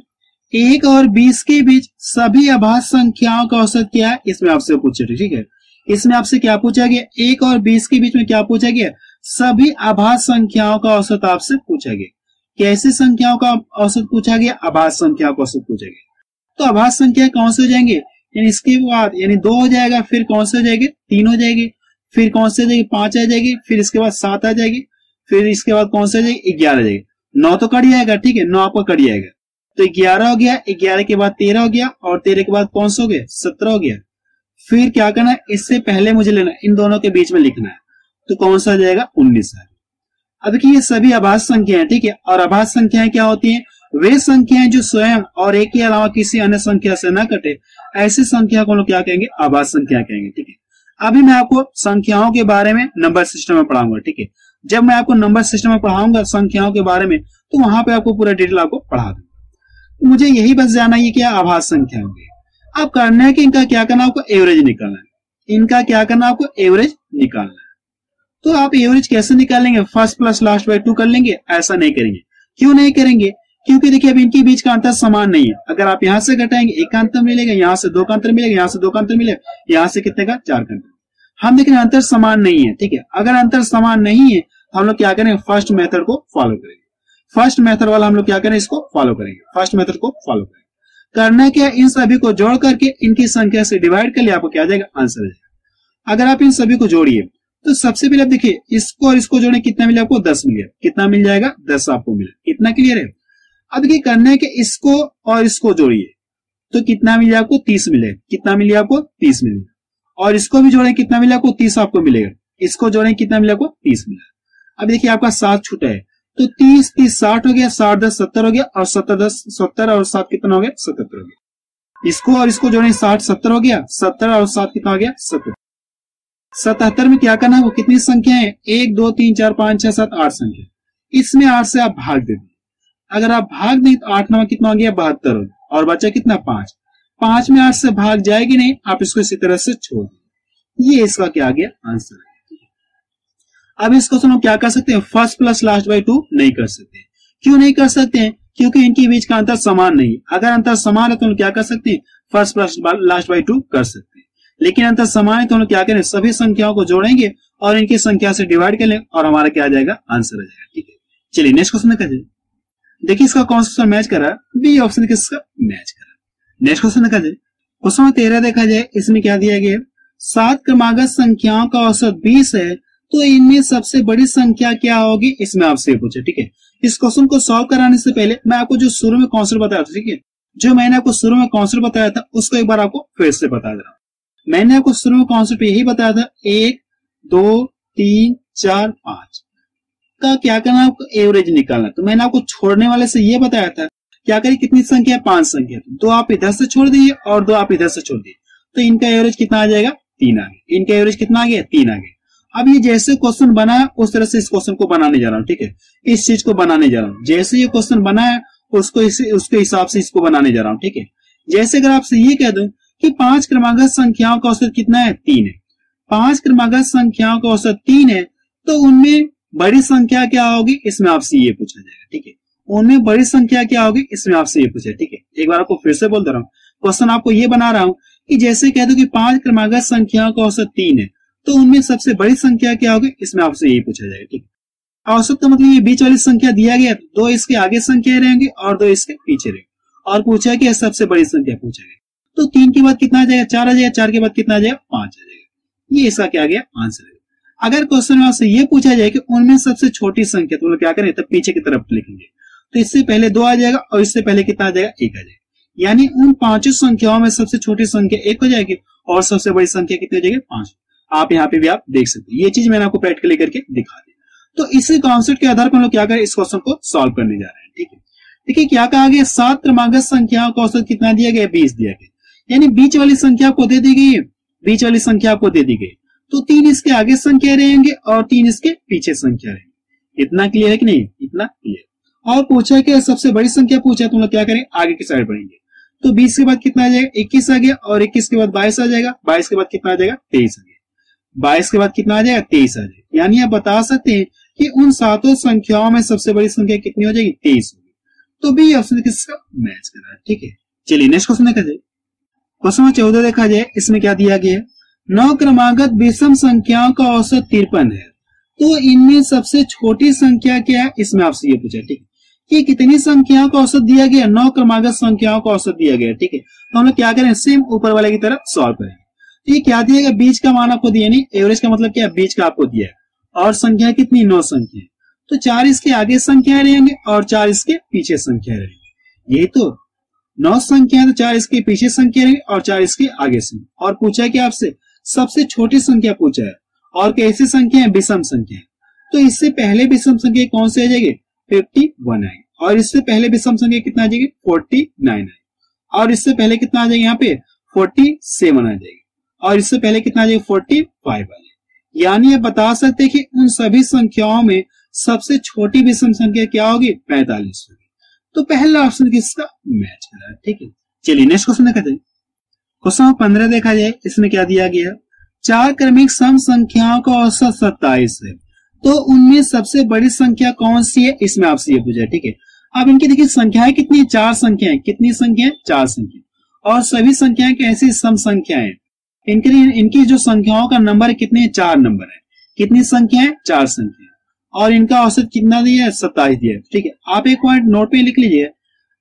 1 और 20 के बीच सभी अभाज्य संख्याओं का औसत क्या है, इसमें आपसे पूछे। ठीक है, इसमें आपसे क्या पूछा गया, 1 और 20 के बीच में क्या पूछा गया, सभी अभाज्य संख्याओं का औसत आपसे पूछा गया। कैसे संख्याओं का औसत पूछा गया, अभाज्य संख्याओं का औसत पूछा गया। तो अभाज्य संख्या कौन से हो जाएंगे, यानी इसके बाद यानी 2 हो जाएगा, फिर कौन से हो जाएंगे, 3 हो जाएगी, फिर कौन से हो जाएगी, 5 आ जाएगी, फिर इसके बाद 7 आ जाएगी, फिर इसके बाद कौन से हो जाएगी, 11 आ जाएगी। 9 तो कट जाएगा। ठीक है, 9 आपका कट जाएगा, तो 11 हो गया, 11 के बाद 13 हो गया, और 13 के बाद कौन सा हो गया, 17 हो गया। फिर क्या करना है, इससे पहले मुझे लेना, इन दोनों के बीच में लिखना है, तो कौन सा हो जाएगा, 19 है। अब देखिए ये सभी अभाज्य संख्याएं। ठीक है, और अभाज्य संख्याएं क्या होती हैं, वे संख्याएं जो स्वयं और एक के अलावा किसी अन्य संख्या से न कटे, ऐसी संख्या को हम लोग क्या कहेंगे, अभाज्य संख्या कहेंगे। ठीक है, अभी मैं आपको संख्याओं के बारे में नंबर सिस्टम में पढ़ाऊंगा। ठीक है, जब मैं आपको नंबर सिस्टम में पढ़ाऊंगा संख्याओं के बारे में, तो वहां पे आपको पूरा डिटेल आपको पढ़ा दूंगा। मुझे यही बस जाना है क्या अभाज्य संख्या होंगी। अब करना है कि इनका क्या करना, आपको एवरेज निकालना है। इनका क्या करना, आपको एवरेज निकालना है। तो आप एवरेज कैसे निकालेंगे, फर्स्ट प्लस लास्ट बाय 2 कर लेंगे, ऐसा नहीं करेंगे। क्यों नहीं करेंगे, क्योंकि देखिए अब इनके बीच का अंतर समान नहीं है। अगर आप यहां से घटाएंगे 1 का अंतर मिलेगा, यहां से 2 का अंतर मिलेगा, यहां से 2 का अंतर मिलेगा, यहां से कितने का, 4 का अंतर। हम देख रहे हैं अंतर समान नहीं है। ठीक है, अगर अंतर समान नहीं है तो हम लोग क्या करेंगे, फर्स्ट मेथड को फॉलो करेंगे। फर्स्ट मेथड वाला हम लोग क्या करें, इसको फॉलो करेंगे, फर्स्ट मेथड को फॉलो करेंगे। करना क्या, इन सभी को जोड़ करके इनकी संख्या से डिवाइड कर लिया, आपको क्या आ जाएगा, आंसर आ जाएगा। अगर आप इन सभी को जोड़िए तो सबसे पहले आप देखिए इसको और इसको जोड़े, कितना मिले आपको, 10 मिल गया। कितना मिल जाएगा, 10 आपको मिला। इतना क्लियर है। अब देखिए करना है कि इसको और इसको जोड़िए, तो कितना मिलेगा आपको, 30 मिलेगा। कितना मिलेगा आपको, 30 मिलेगा। और इसको भी जोड़े, कितना मिलेगा आपको, 30 आपको मिलेगा। इसको जोड़े, कितना मिलेगा आपको, 30 मिलेगा। अब देखिए आपका 7 छूटा है, तो 30 30 60 हो गया, 60 10 70 हो गया, और 70 10 70 और 7 कितना हो गया, 77 हो गया। इसको और इसको जोड़े, 60 70 हो गया, 70 और 7 कितना हो गया, 77। 77 में क्या करना है, वो कितनी संख्या है, 1 2 3 4 5 6 7 8 संख्या। इसमें 8 से आप भाग दे दें। अगर आप भाग दें तो 8 9 कितना हो गया, 72 हो गया, और बचा कितना, 5। 5 में 8 से भाग जाएगी नहीं, आप इसको इसी तरह से छोड़ दें। ये इसका क्या आ गया, आंसर है। अब इस क्वेश्चन हम क्या कर सकते हैं, फर्स्ट प्लस लास्ट बाय 2 नहीं कर सकते। क्यों नहीं कर सकते हैं, क्योंकि इनके बीच का अंतर समान नहीं। अगर अंतर समान है तो हम क्या कर सकते हैं, फर्स्ट प्लस लास्ट बाय 2 कर सकते हैं। लेकिन अंतर समान है तो हम क्या करें, सभी संख्याओं को जोड़ेंगे और इनकी संख्या से डिवाइड कर लेंगे, और हमारा क्या आ जाएगा, आंसर आ जाएगा। ठीक है, चलिए नेक्स्ट क्वेश्चन देखा जाए। देखिए इसका कौन सा मैच कर रहा है, बी ऑप्शन किसका मैच कर रहा है। नेक्स्ट क्वेश्चन देखा जाए, क्वेश्चन 13 देखा जाए। इसमें क्या दिया गया, 7 क्रमागत संख्याओं का औसत 20 है, तो इनमें सबसे बड़ी संख्या क्या होगी, इसमें आपसे पूछे। ठीक है, इस क्वेश्चन को सॉल्व कराने से पहले मैं आपको जो शुरू में कॉन्सेप्ट बताया था, ठीक है, जो मैंने आपको शुरू में कॉन्सेप्ट बताया था उसको एक बार आपको फिर से बता दे रहा हूं। मैंने आपको शुरू में कॉन्सेप्ट यही बताया था, 1 2 3 4 5 का क्या करना, आपको एवरेज निकालना। तो मैंने आपको छोड़ने वाले से ये बताया था, क्या करिए, कितनी संख्या, 5 संख्या। 2 आप इधर से छोड़ दीजिए और 2 आप इधर से छोड़ दीजिए, तो इनका एवरेज कितना आ जाएगा, 3 आ गया। इनका एवरेज कितना आ गया, 3 आ गया। अब ये जैसे क्वेश्चन बना है उस तरह से इस क्वेश्चन को बनाने जा रहा हूँ। ठीक है, इस चीज को बनाने जा रहा हूँ, जैसे ये क्वेश्चन बना है उसको उसके हिसाब से इसको बनाने जा रहा हूँ। ठीक है, जैसे अगर आपसे ये कह दूं कि 5 क्रमागत संख्याओं का औसत कितना है, 3 है। 5 क्रमागत संख्याओं का औसत 3 है, तो उनमें बड़ी संख्या क्या होगी, इसमें आपसे ये पूछा जाएगा। ठीक है, उनमें बड़ी संख्या क्या होगी, इसमें आपसे ये पूछा। ठीक है, एक बार आपको फिर से बोल दे रहा हूँ, क्वेश्चन आपको ये बना रहा हूँ कि जैसे कह दो कि 5 क्रमागत संख्याओं का औसत 3 है, तो उनमें सबसे बड़ी संख्या क्या होगी, इसमें आपसे यही पूछा जाएगा। ठीक है, औसत का मतलब ये बीच वाली संख्या दिया गया, 2 इसके आगे संख्या रहेंगे और 2 इसके पीछे रहेंगे, और पूछा कि सबसे बड़ी संख्या पूछा गया, तो 3 के बाद कितना आ जाएगा, 4 आ जाएगा, 4 के बाद कितना आ जाएगा, 5 आ जाएगा। ये इसका क्या गया, आंसर है। अगर क्वेश्चन में आपसे ये पूछा जाए कि उनमें सबसे छोटी संख्या, तो क्या करें, तब पीछे की तरफ लिखेंगे, तो इससे पहले 2 आ जाएगा और इससे पहले कितना आ जाएगा, 1 आ जाएगा। यानी उन 5 संख्याओं में सबसे छोटी संख्या 1 हो जाएगी और सबसे बड़ी संख्या कितनी हो जाएगी, 5। आप यहाँ पे भी आप देख सकते हैं, ये चीज मैंने आपको प्रैक्टिकली करके दिखा दी। तो इसी कॉन्सेप्ट के आधार पर हम लोग क्या करें, इस क्वेश्चन को सॉल्व करने जा रहे हैं। ठीक है, देखिए क्या कहा गया, 7 क्रमागत संख्याओं का औसत कितना दिया गया, 20 दिया गया। यानी बीच वाली संख्या को दे दी गई है बीच वाली संख्या आपको दे दी गई, तो 3 इसके आगे संख्या रहेंगे और 3 इसके पीछे संख्या रहेंगे। इतना क्लियर है कि नहीं? इतना क्लियर। और पूछा कि सबसे बड़ी संख्या पूछा, तो हम लोग क्या करें, आगे की साइड बढ़ेंगे। तो 20 के बाद कितना आ जाएगा, 21 आ गया, और 21 के बाद 22 आ जाएगा, 22 के बाद कितना आ जाएगा, 23 आ गया, 22 के बाद कितना आ जाएगा, 23 आ जाएगा। यानी आप बता सकते हैं कि उन सातों संख्याओं में सबसे बड़ी संख्या कितनी हो जाएगी, 23 होगी। तो बी ऑप्शन किसका मैच कर रहा है। ठीक है, चलिए नेक्स्ट क्वेश्चन देखा जाए। क्वेश्चन 14 देखा जाए, इसमें क्या दिया गया है, 9 क्रमागत विषम संख्याओं का औसत 53 है, तो इनमें सबसे छोटी संख्या क्या है, इसमें आपसे ये पूछा। ठीक है, कि कितनी संख्याओं का औसत दिया गया, 9 क्रमागत संख्याओं का औसत दिया गया। ठीक है, तो हम लोग क्या करें, सेम ऊपर वाले की तरह सॉल्व करेंगे। ये क्या दिया गया, बीच का मान आपको दिया, नहीं एवरेज का मतलब क्या है, बीच का आपको दिया है, और संख्या कितनी, 9 संख्या, तो 4 इसके आगे संख्या रहेंगे और 4 इसके पीछे संख्या रहेंगे। यही तो 9 संख्या, तो 4 इसके पीछे संख्या रहेंगे और 4 इसके आगे संख्या। और पूछा कि आपसे सबसे छोटी संख्या पूछा है, और कैसी संख्या है, विषम संख्या है। तो इससे पहले विषम संख्या कौन सी आ जाएगी, 51 आएगी, और इससे पहले विषम संख्या कितना आ जाएगी, 49 आएगी, और इससे पहले कितना आ जाएगा, यहाँ पे 47 आ जाएगी, और इससे पहले कितना आ जाएगा, 45 आ जाएगी। यानी आप बता सकते हैं कि उन सभी संख्याओं में सबसे छोटी विषम संख्या क्या होगी, 45 होगी। तो पहला ऑप्शन किसका मैच कर रहा है। ठीक है, चलिए नेक्स्ट क्वेश्चन देखा जाए। क्वेश्चन 15 देखा जाए, इसमें क्या दिया गया, 4 क्रमिक सम संख्याओं का औसत 27 है, तो उनमें सबसे बड़ी संख्या कौन सी है, इसमें आपसे ये पूछा। ठीक है, अब इनकी देखिए संख्याएं कितनी, 4 संख्याएं, कितनी संख्याएं, 4 संख्या, और सभी संख्याएं कैसी, सम संख्याएं। इनकी जो संख्याओं का नंबर है कितने, 4 नंबर है, कितनी संख्याएं, 4 संख्या, और इनका औसत कितना दिया है, 27 दिया है। ठीक है, आप एक पॉइंट नोट पे लिख लीजिए,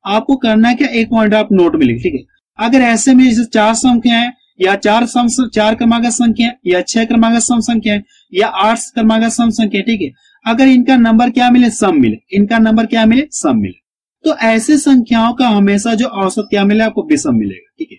आपको करना है क्या, एक पॉइंट आप नोट में लिख। ठीक है, अगर ऐसे में जैसे 4 संख्या है, या 4 क्रमागत संख्या, या 6 क्रमागत सम संख्या, या 8 क्रमागत सम संख्या। ठीक है, अगर इनका नंबर क्या मिले, सम मिले, इनका नंबर क्या मिले, सम मिले, तो ऐसे संख्याओं का हमेशा जो औसत क्या मिले, आपको विषम मिलेगा। ठीक है,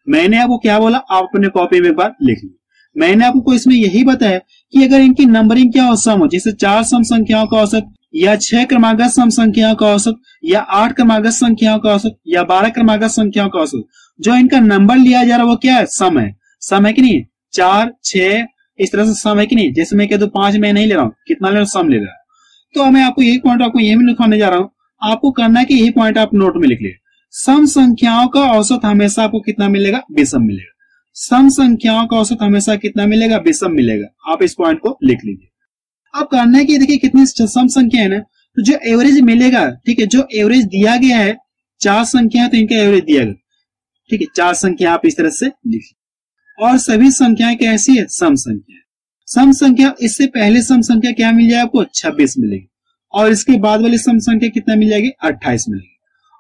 मैंने आपको क्या बोला, आप अपने कॉपी में एक बार लिख लीजिए। मैंने आपको इसमें यही बताया कि अगर इनकी नंबरिंग क्या हो, सम हो, जैसे 4 सम संख्याओं का औसत, या 6 क्रमागत सम संख्याओं का औसत, या 8 क्रमागत संख्याओं का औसत, या 12 क्रमागत संख्याओं का औसत, जो इनका नंबर लिया जा रहा है वो क्या है, सम है। सम है कि नहीं, 4, 6 इस तरह से सम है कि नहीं। जैसे मैं कह दूं 5 मैं नहीं ले रहा हूं, कितना ले रहा हूं, सम ले रहा है। तो मैं आपको यही पॉइंट आपको यही लिखवाने जा रहा हूं, आपको करना है कि यही पॉइंट आप नोट में लिख लीजिए। सम संख्याओं का औसत हमेशा आपको कितना मिलेगा, विषम मिलेगा। सम संख्याओं का औसत हमेशा कितना मिलेगा, विषम मिलेगा। आप इस पॉइंट को लिख लीजिए। अब करना है कि देखिए कितनी सम संख्या है ना, तो जो एवरेज मिलेगा, ठीक है, जो एवरेज दिया गया है 4 संख्या, तो इनका एवरेज दिया गया। ठीक है, 4 संख्या आप इस तरह से लिखिए, और सभी संख्याएं कैसी है, सम संख्या। सम संख्या, इससे पहले सम संख्या क्या मिल जाएगा आपको, 26 मिलेगी, और इसके बाद वाली सम संख्या कितना मिल जाएगी, 28 मिलेगी,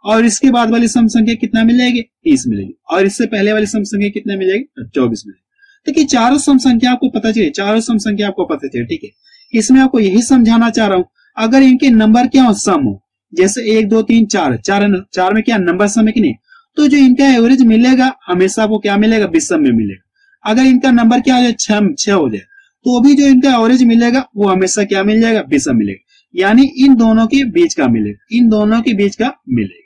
और इसके बाद वाली सम संख्या कितना मिल जाएगी, 30 मिलेगी, और इससे पहले वाली सम संख्या कितना मिल जाएगी, 24 मिलेगी। देखिए चारों सम संख्या आपको पता चले, चारों सम संख्या आपको पता चले। ठीक है, इसमें आपको यही समझाना चाह रहा हूं, अगर इनके नंबर क्या हो, सम हो, जैसे 1 2 3 4 4 में क्या नंबर सम है कि नहीं, तो जो इनका एवरेज मिलेगा हमेशा आपको क्या मिलेगा, विषम में मिलेगा। अगर इनका नंबर क्या हो जाए, 6 हो जाए, तो अभी जो इनका एवरेज मिलेगा वो हमेशा क्या मिल जाएगा, विषम मिलेगा। यानी इन दोनों के बीच का मिलेगा, इन दोनों के बीच का मिलेगा।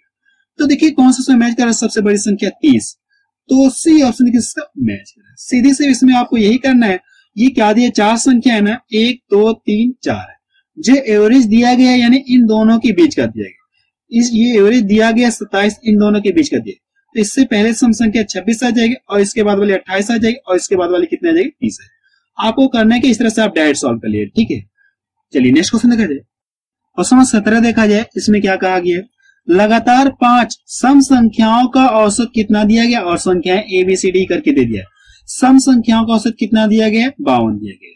तो देखिए कौन सा मैच कर रहा है, सबसे बड़ी संख्या 30, तो सी ऑप्शन किसका मैच कर रहा है। सीधे से इसमें आपको यही करना है, ये क्या दिया, 4 संख्या है ना, 1 2 3 4 है, जो एवरेज दिया गया है यानी इन दोनों के बीच का दिया गया, ये एवरेज दिया गया 27, इन दोनों के बीच का दिया। तो इससे पहले सम संख्या 26 आ जाएगी, और इसके बाद वाली 28 आ जाएगी, और इसके बाद वाली कितनी आ जाएगी, 30 है। आपको करना है कि इस तरह से आप डायरेक्ट सॉल्व कर लिए। ठीक है, चलिए नेक्स्ट क्वेश्चन देखा जाए। क्वेश्चन 17 देखा जाए, इसमें क्या कहा गया, लगातार 5 सम संख्याओं का औसत कितना दिया गया, और संख्याएं ABCD करके दे दिया। सम संख्याओं का औसत कितना दिया गया, 52 दिया गया।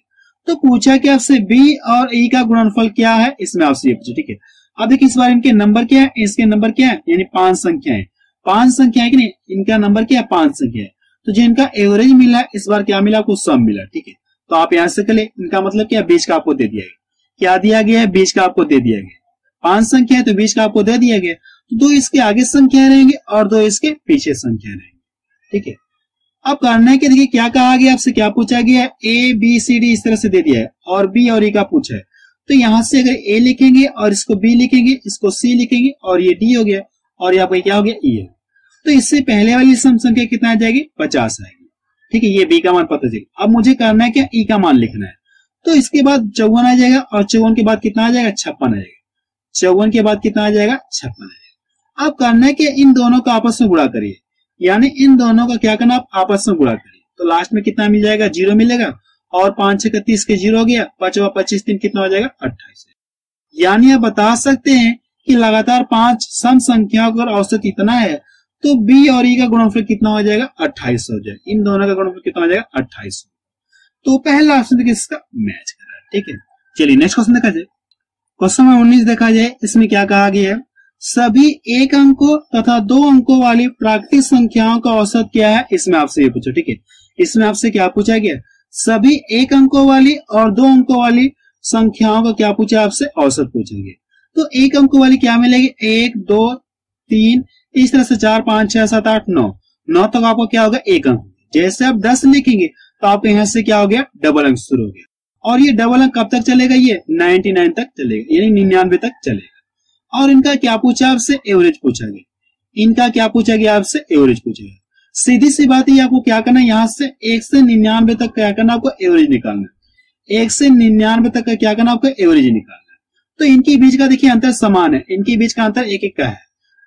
तो पूछा कि आपसे B और E का गुणनफल क्या है, इसमें आपसे ये पूछा। ठीक है, अब देखिए इस बार इनके नंबर क्या है, इसके नंबर क्या है, यानी 5 संख्या है, 5 संख्या है कि नहीं, इनका नंबर क्या है, 5 संख्या है। तो जो इनका एवरेज मिला इस बार क्या मिला, आपको सम मिला। ठीक है, तो आप यहां से कर ले, इनका मतलब क्या, बीच का आपको दे दिया गया। क्या दिया गया है, बीच का आपको दे दिया गया। 5 संख्या है तो बीच का आपको दे दिया गया, तो 2 इसके आगे संख्या रहेंगे और 2 इसके पीछे संख्या रहेंगे। ठीक है, अब करना है कि देखिए क्या कहा गया, आपसे क्या पूछा गया है, ABCD इस तरह से दे दिया है, और B और E का पूछा है। तो यहां से अगर A लिखेंगे और इसको B लिखेंगे, इसको C लिखेंगे, और ये D हो गया, और यहाँ पर क्या हो गया, E है। तो इससे पहले वाली सम संख्या कितना आ जाएगी, 50 आएगी। ठीक है, ये बी का मान पता चलेगा। अब मुझे करना है क्या, ई का मान लिखना है। तो इसके बाद 54 आ जाएगा और 54 के बाद कितना आ जाएगा, 56 आ जाएगा। 54 के बाद कितना आ जाएगा, 56 आ जाएगा। अब करना है कि इन दोनों का आपस में गुणा करिए, यानी इन दोनों का क्या करना, आप आपस में गुणा करिए। तो लास्ट में कितना मिल जाएगा, 0 मिलेगा और 5 6 30 के 0 हो गया, 5 25 3 कितना हो जाएगा, 28। यानी आप बता सकते हैं कि लगातार 5 सम संख्याओं का औसत इतना है, तो बी और ई का गुणनफल कितना हो जाएगा, 28 हो जाएगा। इन दोनों का गुणनफल कितना हो जाएगा, 28। तो पहला ऑप्शन देखिए इसका मैच कर रहा है। ठीक है, चलिए नेक्स्ट क्वेश्चन देखा जाए। क्वेश्चन नंबर 19 देखा जाए, इसमें क्या कहा गया है, सभी एक अंकों तथा 2 अंकों वाली प्राकृतिक संख्याओं का औसत क्या है, इसमें आपसे ये पूछो। ठीक है, इसमें आपसे क्या पूछा गया, सभी एक अंकों वाली और 2 अंकों वाली संख्याओं का क्या पूछा, आपसे औसत पूछेंगे। तो एक अंकों वाली क्या मिलेगी, 1 2 3, इस तरह से 4 5 6 7 8 9 9 तक आपको क्या होगा, एक अंक। जैसे आप 10 लिखेंगे तो आपके यहां से क्या हो गया, डबल अंक शुरू हो गया। और ये डबल अंक कब तक चलेगा, ये 99 तक चलेगा, यानी 99 तक चलेगा। और इनका क्या पूछा आपसे, एवरेज पूछा गया। इनका क्या पूछा गया आपसे, एवरेज पूछा गया। सीधी सी बात है, आपको क्या करना है, यहां से 1 से 99 तक क्या करना, आपको एवरेज निकालना है। 1 से 99 तक का क्या करना, आपको एवरेज निकालना है। तो इनके बीच का देखिए अंतर समान है, इनके बीच का अंतर 1 1 का है।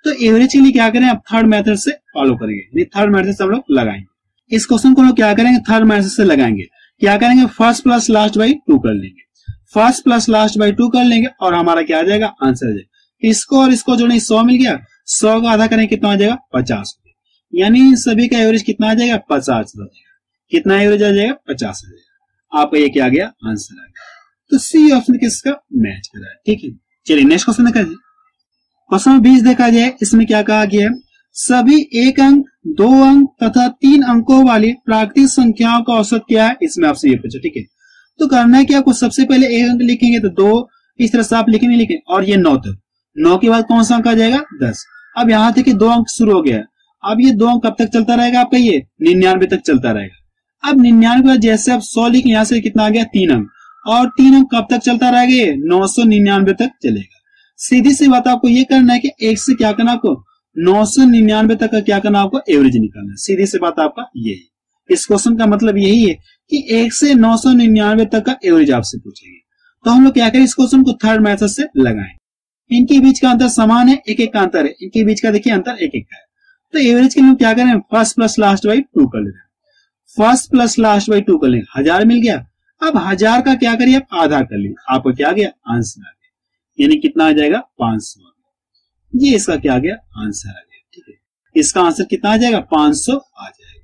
तो एवरेज के लिए क्या करें, आप थर्ड मेथड से फॉलो करेंगे, थर्ड मेथड से हम लोग लगाएंगे। इस क्वेश्चन को हम लोग क्या करेंगे, थर्ड मेथड से लगाएंगे। क्या करेंगे, फर्स्ट प्लस लास्ट बाई 2 कर लेंगे, फर्स्ट प्लस लास्ट बाई 2 कर लेंगे और हमारा क्या आ जाएगा, आंसर आ जाएगा। इसको और इसको जोड़े 100 मिल गया, 100 का आधा करेंगे कितना आ जाएगा, 50। यानी सभी का एवरेज कितना आ जाएगा, 50 आ जाएगा। कितना एवरेज आ जाएगा, 50 आ जाएगा। आपका ये क्या आ गया, आंसर आ गया। तो सी ऑप्शन किसका मैच कर रहा है। ठीक है, चलिए नेक्स्ट क्वेश्चन देखा जाए। क्वेश्चन नंबर 20 देखा जाए, इसमें क्या कहा गया है, सभी एक अंक 2 अंक तथा 3 अंकों वाली प्राकृतिक संख्याओं का औसत क्या है, इसमें आपसे ये पूछा। ठीक है, तो करना है कि आपको सबसे पहले 1 अंक लिखेंगे तो 2, इस तरह से आप लिखेंगे लिखेंगे और ये 9 तक। 9 के बाद कौन सा अंक आ जाएगा, 10। अब यहां तक 2 अंक शुरू हो गया। अब ये 2 अंक कब तक चलता रहेगा आपका, ये 99 तक चलता रहेगा। अब 99 के बाद जैसे आप 100 लिखें, यहां से कितना आ गया, 3 अंक, और 3 अंक कब तक चलता रहेगा, ये 999 तक चलेगा। सीधी सी बात आपको ये करना है कि 1 से क्या करना, आपको 999 तक का क्या करना, आपको एवरेज निकालना है। सीधी सी बात आपका ये है। इस क्वेश्चन का मतलब यही है कि 1 से 999 तक का एवरेज आपसे पूछेंगे। तो हम लोग क्या करें, इस क्वेश्चन को थर्ड मेथड से लगाएं। इनके बीच का अंतर समान है, 1 1 का अंतर है, इनके बीच का देखिए अंतर 1 1 का है। तो एवरेज के लिए क्या करें, फर्स्ट प्लस लास्ट बाई 2 कर लेना, फर्स्ट प्लस लास्ट बाई 2 कर लेंगे, 1000 मिल गया। अब 1000 का क्या करिए, आप आधा कर लीजिए, आपको क्या आ गया, आंसर आ गया। यानी कितना आ जाएगा, 500। ये इसका क्या आ गया, आंसर आ गया। ठीक है, इसका आंसर कितना आ जाएगा, 500 आ जाएगा।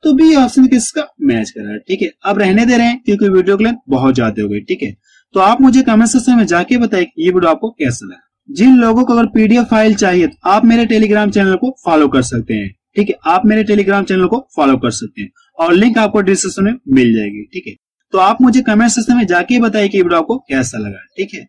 तो बी ऑप्शन किसका मैच कर रहा है। ठीक है, अब रहने दे रहे हैं क्योंकि वीडियो के लेंथ बहुत ज्यादा हो गई। ठीक है, तो आप मुझे कमेंट सेक्शन में जाके बताएं कि ये वीडियो आपको कैसा लगा। जिन लोगों को अगर पीडीएफ फाइल चाहिए तो आप मेरे टेलीग्राम चैनल को फॉलो कर सकते हैं। ठीक है, आप मेरे टेलीग्राम चैनल को फॉलो कर सकते हैं और लिंक आपको डिस्क्रिप्शन में मिल जाएगी। ठीक है, तो आप मुझे कमेंट सेक्शन में जाके बताइए कि वीडियो आपको कैसा लगा। ठीक है।